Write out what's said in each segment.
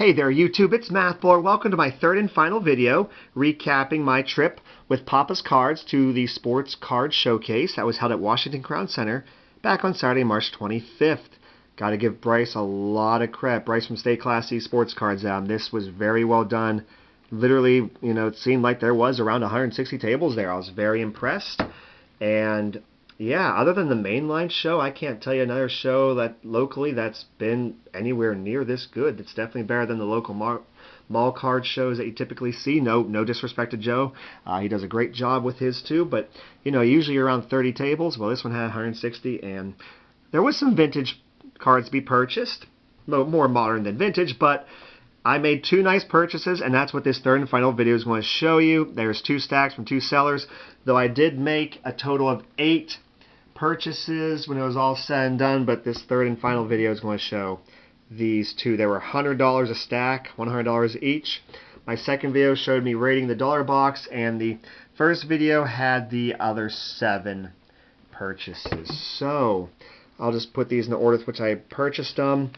Hey there YouTube, it's Mathball. Welcome to my third and final video recapping my trip with Papa's Cards to the Sports Card Showcase that was held at Washington Crown Center back on Saturday, March 25th. Got to give Bryce a lot of credit. Bryce from Stay Classy Sports Cards. This was very well done. Literally, it seemed like there was around 160 tables there. I was very impressed. And yeah, other than the mainline show, I can't tell you another show that locally that's been anywhere near this good. It's definitely better than the local mall card shows that you typically see. No disrespect to Joe. He does a great job with his too, but usually around 30 tables. Well, this one had 160, and there was some vintage cards to be purchased. More modern than vintage, but I made two nice purchases, and that's what this third and final video is going to show you. There's two stacks from two sellers, though I did make a total of 8 purchases when it was all said and done, but this third and final video is going to show these two. They were $100 a stack, $100 each. My second video showed me rating the dollar box, and the first video had the other 7 purchases. So I'll just put these in the order with which I purchased them.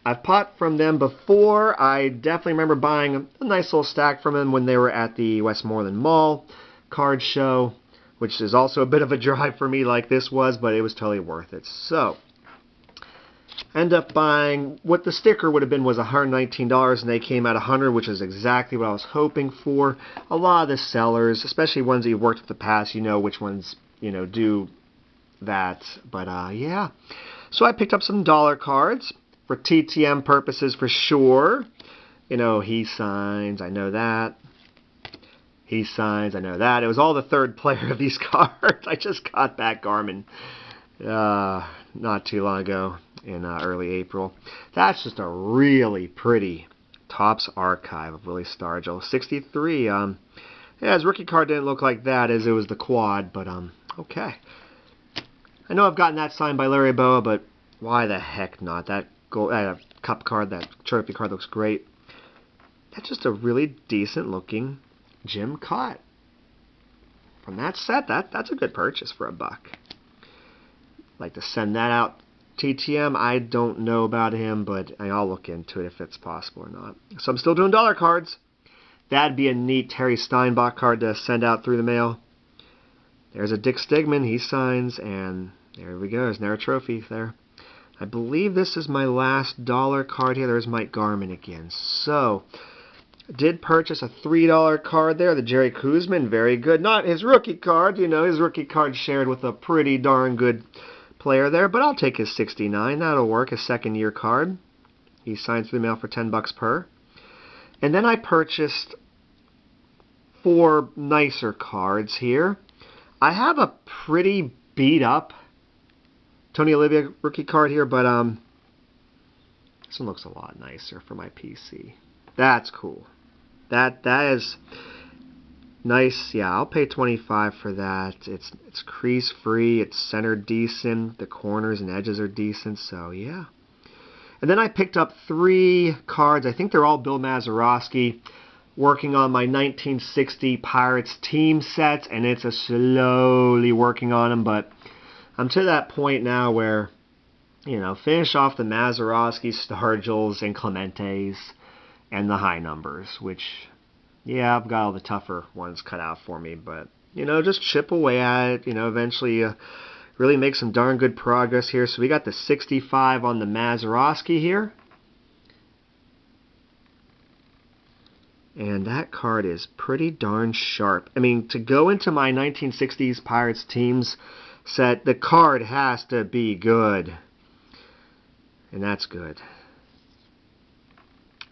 I've bought from them before. I definitely remember buying a nice little stack from them when they were at the Westmoreland Mall card show, which is also a bit of a drive for me like this was, but it was totally worth it. So I ended up buying what the sticker would have been was $119, and they came at $100, which is exactly what I was hoping for. A lot of the sellers, especially ones that you've worked with in the past, which ones do that. But yeah, so I picked up some dollar cards for TTM purposes for sure. He signs, I know that. He signs, I know that. It was all the third player of these cards. I just got back Garmin not too long ago in early April. That's just a really pretty Topps archive of Willie Stargell. 63. Yeah, his rookie card didn't look like that as it was the quad, but okay. I know I've gotten that signed by Larry Boa, but why the heck not? That cup card, that trophy card looks great. That's just a really decent looking Jim Cott. From that set, that's a good purchase for $1. Like to send that out TTM. I don't know about him, but I'll look into it if it's possible or not. So I'm still doing dollar cards. That'd be a neat Terry Steinbach card to send out through the mail. There's a Dick Stigman. He signs, and there we go. There's another trophy there. I believe this is my last dollar card here. There's Mike Garmin again. So I did purchase a $3 card there, the Jerry Koosman. Very good. Not his rookie card. His rookie card shared with a pretty darn good player there, but I'll take his 69. That'll work. His second-year card. He signs through the mail for $10 per. And then I purchased 4 nicer cards here. I have a pretty beat-up Tony Olivia rookie card here, but this one looks a lot nicer for my PC. That's cool. That is nice. Yeah, I'll pay $25 for that. It's crease free. It's centered decent. The corners and edges are decent. So yeah. And then I picked up 3 cards. I think they're all Bill Mazeroski, working on my 1960 Pirates team sets, and it's a slowly working on them, but I'm to that point now where, finish off the Mazeroski, Stargells, and Clementes, and the high numbers, which, yeah, I've got all the tougher ones cut out for me, but, just chip away at it, eventually really make some darn good progress here. So we got the 65 on the Mazeroski here. And that card is pretty darn sharp. I mean, to go into my 1960s Pirates teams set, the card has to be good. And that's good.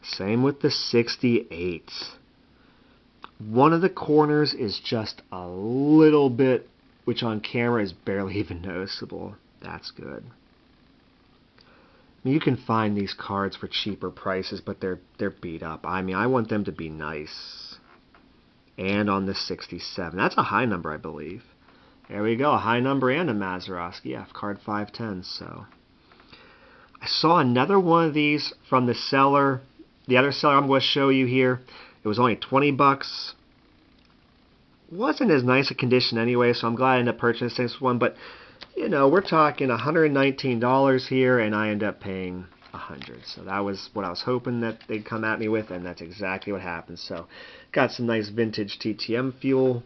Same with the 68s. One of the corners is just a little bit, which on camera is barely even noticeable. That's good. I mean, you can find these cards for cheaper prices, but they're beat up. I mean, I want them to be nice. And on the 67. That's a high number, I believe. There we go, a high number and a Mazeroski. Yeah, card 510. So I saw another one of these from the seller. The other seller I'm going to show you here. It was only $20. Wasn't as nice a condition anyway, so I'm glad I ended up purchasing this one. But we're talking $119 here, and I end up paying 100. So that was what I was hoping that they'd come at me with, and that's exactly what happened. So got some nice vintage TTM fuel,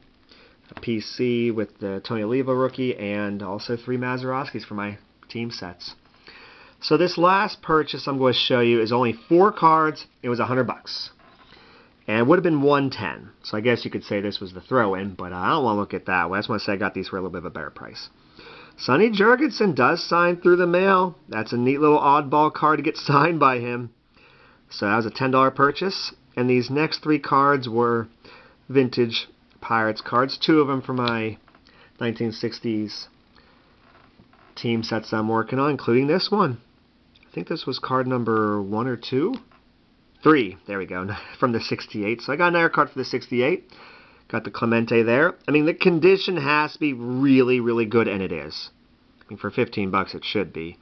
a PC with the Tony Oliva rookie, and also 3 Mazeroskis for my team sets. So this last purchase I'm going to show you is only 4 cards. It was $100. And it would have been 110. So I guess you could say this was the throw-in, but I don't want to look at that way. I just want to say I got these for a little bit of a better price. Sonny Jurgensen does sign through the mail. That's a neat little oddball card to get signed by him. So that was a $10 purchase. And these next 3 cards were vintage Pirates cards. 2 of them for my 1960s team sets I'm working on, including this one. I think this was card number 1 or 2. 3, there we go, from the 68. So I got another card for the 68. Got the Clemente there. I mean, the condition has to be really, really good, and it is. I mean, for 15 bucks, it should be.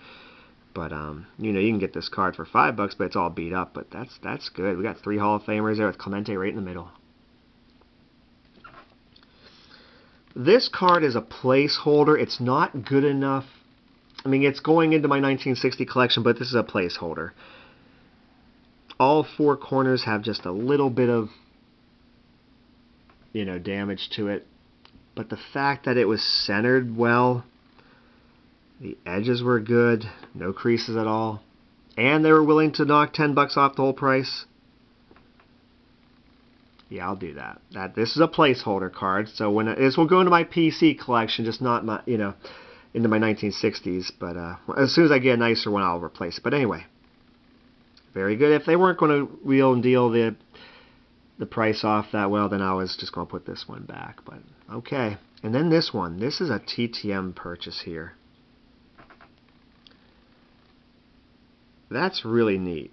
But, you know, you can get this card for 5 bucks, but it's all beat up. But that's good. We got 3 Hall of Famers there with Clemente right in the middle. This card is a placeholder. It's not good enough. I mean, it's going into my 1960 collection, but this is a placeholder. All 4 corners have just a little bit of, you know, damage to it. But the fact that it was centered well, the edges were good, no creases at all, and they were willing to knock 10 bucks off the whole price. Yeah, I'll do that. This is a placeholder card, so when this will go into my PC collection, just not my, you know, into my 1960s. But as soon as I get a nicer one, I'll replace it. But anyway, very good. If they weren't going to wheel and deal the price off that well, then I was just going to put this one back. But okay. And then this one. This is a TTM purchase here. That's really neat.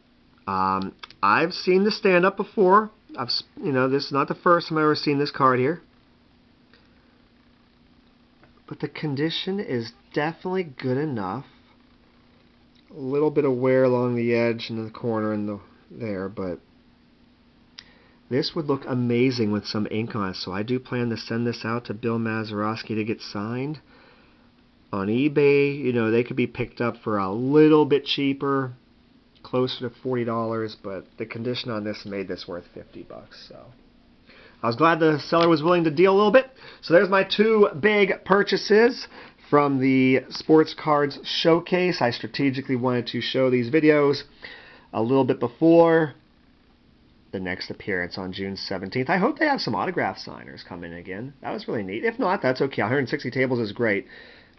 I've seen the stand-up before. You know, this is not the first time I've ever seen this card here. But the condition is definitely good enough. A little bit of wear along the edge and the corner and there, but this would look amazing with some ink on it. So I do plan to send this out to Bill Mazeroski to get signed. On eBay, you know, they could be picked up for a little bit cheaper, closer to $40, but the condition on this made this worth 50 bucks. So I was glad the seller was willing to deal a little bit. So there's my 2 big purchases from the Sports Cards Showcase. I strategically wanted to show these videos a little bit before the next appearance on June 17th. I hope they have some autograph signers come in again. That was really neat. If not, that's okay. 160 tables is great.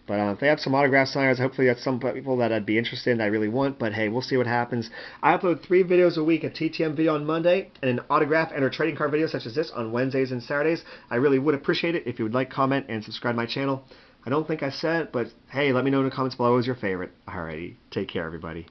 But if they have some autograph signers, hopefully that's some people that I'd be interested in, that I really want. But hey, we'll see what happens. I upload 3 videos a week, a TTM video on Monday, and an autograph and or trading card video such as this on Wednesdays and Saturdays. I really would appreciate it if you would like, comment, and subscribe to my channel. I don't think I said it, but hey, let me know in the comments below what was your favorite. Alrighty, take care, everybody.